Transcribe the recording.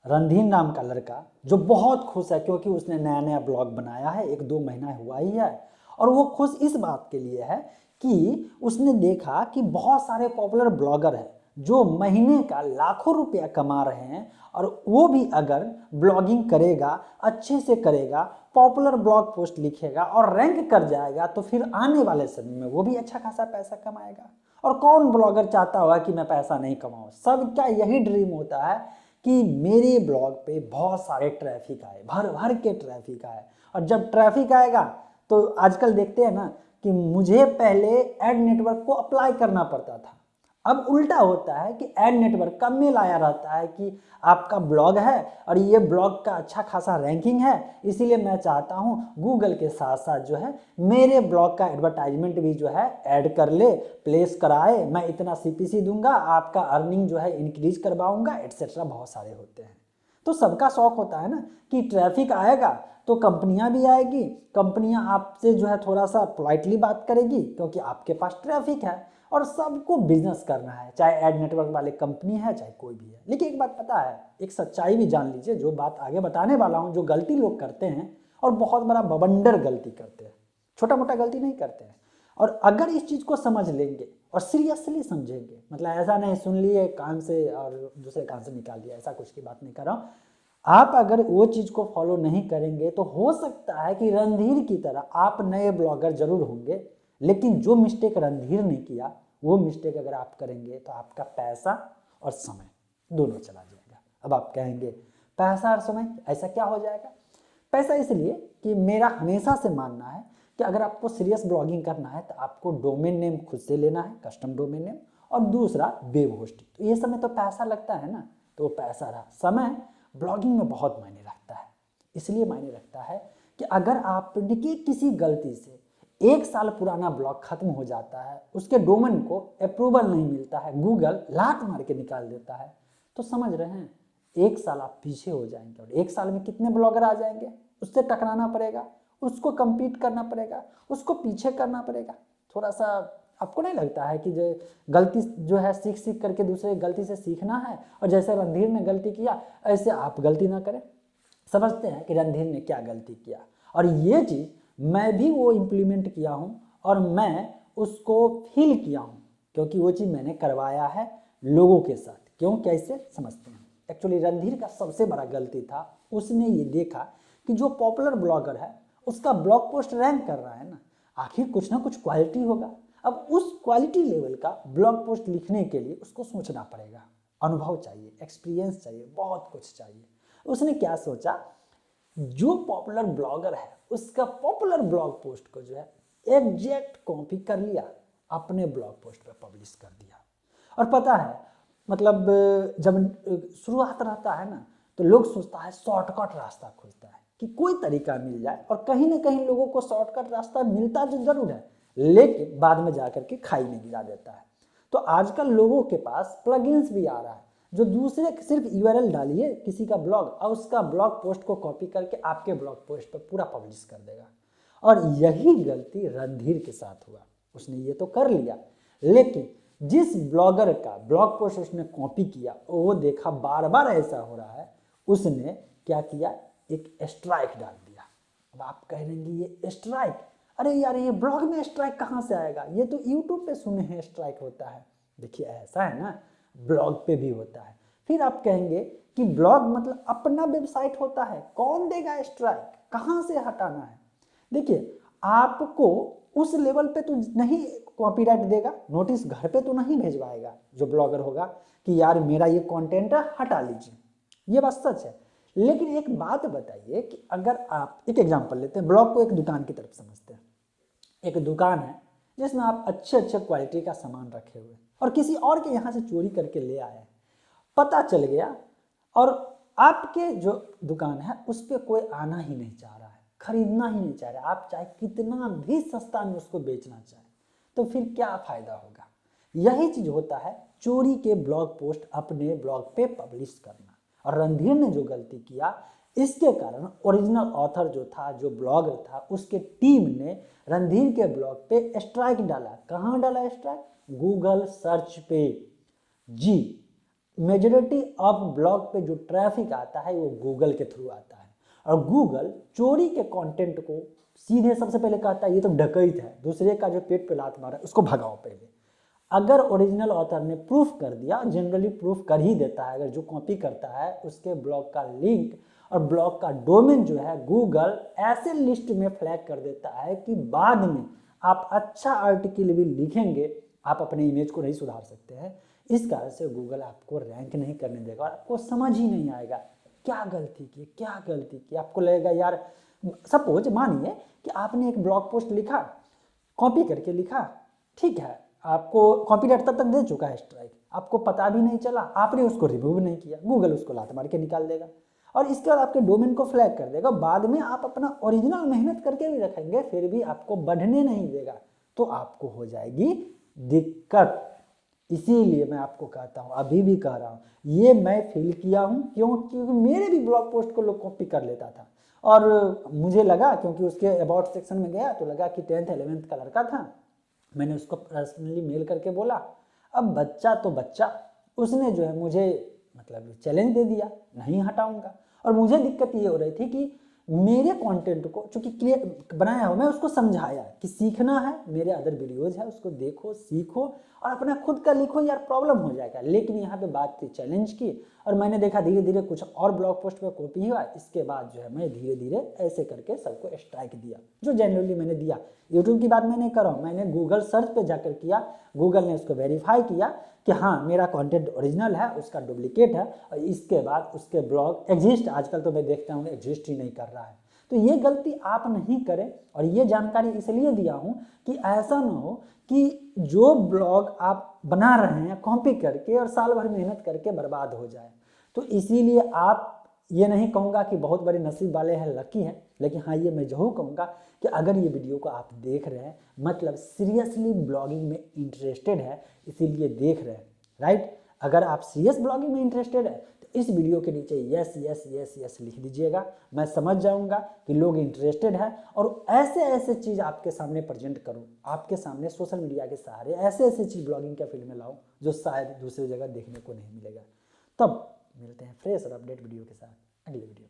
रणधीर नाम का लड़का जो बहुत खुश है क्योंकि उसने नया नया ब्लॉग बनाया है, 1-2 महीना हुआ ही है। और वो खुश इस बात के लिए है कि उसने देखा कि बहुत सारे पॉपुलर ब्लॉगर हैं जो महीने का लाखों रुपया कमा रहे हैं, और वो भी अगर ब्लॉगिंग करेगा, अच्छे से करेगा, पॉपुलर ब्लॉग पोस्ट लिखेगा और रैंक कर जाएगा, तो फिर आने वाले समय में वो भी अच्छा खासा पैसा कमाएगा। और कौन ब्लॉगर चाहता होगा कि मैं पैसा नहीं कमाऊँ? सबका यही ड्रीम होता है कि मेरे ब्लॉग पे बहुत सारे ट्रैफिक आए, भर भर के ट्रैफिक आए। और जब ट्रैफिक आएगा तो आजकल देखते हैं ना कि मुझे पहले एड नेटवर्क को अप्लाई करना पड़ता था, अब उल्टा होता है कि एड नेटवर्क का मेल आया रहता है कि आपका ब्लॉग है और ये ब्लॉग का अच्छा खासा रैंकिंग है, इसीलिए मैं चाहता हूँ गूगल के साथ साथ जो है मेरे ब्लॉग का एडवर्टाइजमेंट भी जो है ऐड कर ले, प्लेस कराए, मैं इतना सीपीसी दूंगा, आपका अर्निंग जो है इंक्रीज करवाऊंगा, एटसेट्रा बहुत सारे होते हैं। तो सबका शौक होता है ना कि ट्रैफिक आएगा तो कंपनियां भी आएगी, कंपनियां आपसे जो है थोड़ा सा पोलाइटली बात करेगी क्योंकि आपके पास ट्रैफिक है, और सबको बिजनेस करना है, चाहे एड नेटवर्क वाले कंपनी है चाहे कोई भी है। लेकिन एक बात पता है, एक सच्चाई भी जान लीजिए, जो बात आगे बताने वाला हूँ, जो गलती लोग करते हैं और बहुत बड़ा बवंडर गलती करते हैं, छोटा मोटा गलती नहीं करते हैं। और अगर इस चीज़ को समझ लेंगे और सीरियसली समझेंगे, मतलब ऐसा नहीं सुन लिए कान से और दूसरे कान से निकाल दिया, ऐसा कुछ की बात नहीं कर रहा हूँ। आप अगर वो चीज़ को फॉलो नहीं करेंगे तो हो सकता है कि रणधीर की तरह आप नए ब्लॉगर जरूर होंगे, लेकिन जो मिस्टेक रणधीर ने किया वो मिस्टेक अगर आप करेंगे तो आपका पैसा और समय दोनों चला जाएगा। अब आप कहेंगे पैसा और समय ऐसा क्या हो जाएगा? पैसा इसलिए कि मेरा हमेशा से मानना है कि अगर आपको सीरियस ब्लॉगिंग करना है तो आपको डोमेन नेम खुद से लेना है, कस्टम डोमेन नेम, और दूसरा वेब होस्टिंग। तो ये समय तो पैसा लगता है ना, तो वो पैसा रहा। समय ब्लॉगिंग में बहुत मायने रखता है, इसलिए मायने रखता है कि अगर आपने किसी गलती से 1 साल पुराना ब्लॉग खत्म हो जाता है, उसके डोमेन को अप्रूवल नहीं मिलता है, गूगल लात मार के निकाल देता है, तो समझ रहे हैं 1 साल आप पीछे हो जाएंगे। और 1 साल में कितने ब्लॉगर आ जाएंगे, उससे टकराना पड़ेगा, उसको compete करना पड़ेगा, उसको पीछे करना पड़ेगा। थोड़ा सा आपको नहीं लगता है कि जो गलती जो है सीख सीख करके दूसरे गलती से सीखना है, और जैसे रणधीर ने गलती किया ऐसे आप गलती ना करें। समझते हैं कि रणधीर ने क्या गलती किया, और ये चीज़ मैं भी वो इम्प्लीमेंट किया हूँ और मैं उसको फील किया हूँ, क्योंकि वो चीज़ मैंने करवाया है लोगों के साथ। क्यों, कैसे, समझते हैं। एक्चुअली रणधीर का सबसे बड़ा गलती था, उसने ये देखा कि जो पॉपुलर ब्लॉगर है उसका ब्लॉग पोस्ट रैंक कर रहा है ना, आखिर कुछ ना कुछ क्वालिटी होगा। अब उस क्वालिटी लेवल का ब्लॉग पोस्ट लिखने के लिए उसको सोचना पड़ेगा, अनुभव चाहिए, एक्सपीरियंस चाहिए, बहुत कुछ चाहिए। उसने क्या सोचा, जो पॉपुलर ब्लॉगर है उसका पॉपुलर ब्लॉग पोस्ट को जो है एग्जैक्ट कॉपी कर लिया, अपने ब्लॉग पोस्ट पे पब्लिश कर दिया। और पता है मतलब जब शुरुआत रहता है ना तो लोग सोचता है शॉर्टकट रास्ता खोजता है कि कोई तरीका मिल जाए, और कहीं ना कहीं लोगों को शॉर्टकट रास्ता मिलता तो जरूर है, लेकिन बाद में जाकर के खाई में गिरा देता है। तो आजकल लोगों के पास प्लगइन्स भी आ रहा है जो दूसरे सिर्फ यूआरएल डालिए किसी का ब्लॉग और उसका ब्लॉग पोस्ट को कॉपी करके आपके ब्लॉग पोस्ट पर पूरा पब्लिश कर देगा। और यही गलती रणधीर के साथ हुआ, उसने ये तो कर लिया, लेकिन जिस ब्लॉगर का ब्लॉग पोस्ट उसने कॉपी किया वो देखा बार बार ऐसा हो रहा है, उसने क्या किया, एक स्ट्राइक डाल दिया। अब आप कह रहे हैं ये स्ट्राइक, अरे यार ये ब्लॉग में स्ट्राइक कहाँ से आएगा, ये तो यूट्यूब पे सुने हैं स्ट्राइक होता है। देखिए ऐसा है ना, ब्लॉग पे भी होता है। फिर आप कहेंगे कि ब्लॉग मतलब अपना वेबसाइट होता है, कौन देगा स्ट्राइक, कहाँ से हटाना है? देखिए आपको उस लेवल पे तो नहीं कॉपीराइट देगा, नोटिस घर पे तो नहीं भेजवाएगा जो ब्लॉगर होगा कि यार मेरा ये कंटेंट है हटा लीजिए, ये बात सच है। लेकिन एक बात बताइए कि अगर आप एक एग्जांपल लेते हैं, ब्लॉग को एक दुकान की तरफ समझते हैं। एक दुकान है जिसमें आप अच्छे अच्छे क्वालिटी का सामान रखे हुए और किसी और के यहाँ से चोरी करके ले आए, पता चल गया, और आपके जो दुकान है उस पर कोई आना ही नहीं चाह रहा है, खरीदना ही नहीं चाह रहा है, आप चाहे कितना भी सस्ता में उसको बेचना चाहे, तो फिर क्या फायदा होगा? यही चीज होता है चोरी के ब्लॉग पोस्ट अपने ब्लॉग पे पब्लिश करना। और रणधीर ने जो गलती किया, इसके कारण ओरिजिनल ऑथर जो था, जो ब्लॉगर था, उसके टीम ने रणधीर के ब्लॉग पे स्ट्राइक डाला। कहाँ डाला स्ट्राइक? गूगल सर्च पे। जी, मेजॉरिटी ऑफ ब्लॉग पे जो ट्रैफिक आता है वो गूगल के थ्रू आता है, और गूगल चोरी के कंटेंट को सीधे सबसे पहले कहता है ये तो डकैत है, दूसरे का जो पेट पे लात मारा है उसको भगाओ पहले। अगर ओरिजिनल ऑथर ने प्रूफ कर दिया, जनरली प्रूफ कर ही देता है, अगर जो कॉपी करता है उसके ब्लॉग का लिंक और ब्लॉग का डोमेन जो है गूगल ऐसे लिस्ट में फ्लैग कर देता है कि बाद में आप अच्छा आर्टिकल भी लिखेंगे, आप अपने इमेज को नहीं सुधार सकते हैं। इस कारण से गूगल आपको रैंक नहीं करने देगा और आपको समझ ही नहीं आएगा क्या गलती की, क्या गलती की। आपको लगेगा यार, सपोज मानिए कि आपने एक ब्लॉग पोस्ट लिखा, कॉपी करके लिखा, ठीक है, आपको कॉपीराइट तब तक दे चुका है स्ट्राइक, आपको पता भी नहीं चला, आपने उसको रिमूव नहीं किया, गूगल उसको लात मार के निकाल देगा और इसके बाद आपके डोमेन को फ्लैग कर देगा। बाद में आप अपना ओरिजिनल मेहनत करके भी रखेंगे फिर भी आपको बढ़ने नहीं देगा, तो आपको हो जाएगी दिक्कत। इसीलिए मैं आपको कहता हूँ, अभी भी कह रहा हूँ, ये मैं फील किया हूँ, क्योंकि मेरे भी ब्लॉग पोस्ट को लोग कॉपी कर लेता था और मुझे लगा, क्योंकि उसके अबाउट सेक्शन में गया तो लगा कि 10th 11th का लड़का था। मैंने उसको पर्सनली मेल करके बोला, अब बच्चा तो बच्चा, उसने जो है मुझे मतलब चैलेंज दे दिया, नहीं हटाऊंगा। और मुझे दिक्कत ये हो रही थी कि मेरे कंटेंट को चूंकि क्लियर बनाया हो, मैं उसको समझाया कि सीखना है, मेरे अदर वीडियोज है उसको देखो सीखो और अपना खुद का लिखो, यार प्रॉब्लम हो जाएगा। लेकिन यहाँ पे बात थी चैलेंज की और मैंने देखा धीरे धीरे कुछ और ब्लॉग पोस्ट पे कॉपी हुआ। इसके बाद जो है मैं धीरे धीरे ऐसे करके सबको स्ट्राइक दिया, जो जनरली मैंने दिया। यूट्यूब की बात मैं नहीं कर रहा हूँ, मैंने गूगल सर्च पे जाकर किया, गूगल ने उसको वेरीफाई किया कि हाँ मेरा कंटेंट ओरिजिनल है, उसका डुप्लीकेट है, और इसके बाद उसके ब्लॉग एग्जिस्ट, आजकल तो मैं देखता हूँ एग्जिस्ट ही नहीं कर रहा है। तो ये गलती आप नहीं करें, और ये जानकारी इसलिए दिया हूँ कि ऐसा ना हो कि जो ब्लॉग आप बना रहे हैं कॉपी करके और साल भर मेहनत करके बर्बाद हो जाए। तो इसीलिए आप, ये नहीं कहूँगा कि बहुत बड़े नसीब वाले हैं, लकी हैं, लेकिन हाँ ये मैं जरूर कहूँगा कि अगर ये वीडियो को आप देख रहे हैं मतलब सीरियसली ब्लॉगिंग में इंटरेस्टेड है, इसीलिए देख रहे हैं, राइट। अगर आप सीरियस ब्लॉगिंग में इंटरेस्टेड है तो इस वीडियो के नीचे यस यस यस यस लिख दीजिएगा, मैं समझ जाऊंगा कि लोग इंटरेस्टेड हैं और ऐसे ऐसे चीज़ आपके सामने प्रेजेंट करूं, आपके सामने सोशल मीडिया के सहारे ऐसे ऐसे चीज़ ब्लॉगिंग के फील्ड में लाऊं जो शायद दूसरी जगह देखने को नहीं मिलेगा। तब मिलते हैं फ्रेश और अपडेट वीडियो के साथ अगले वीडियो।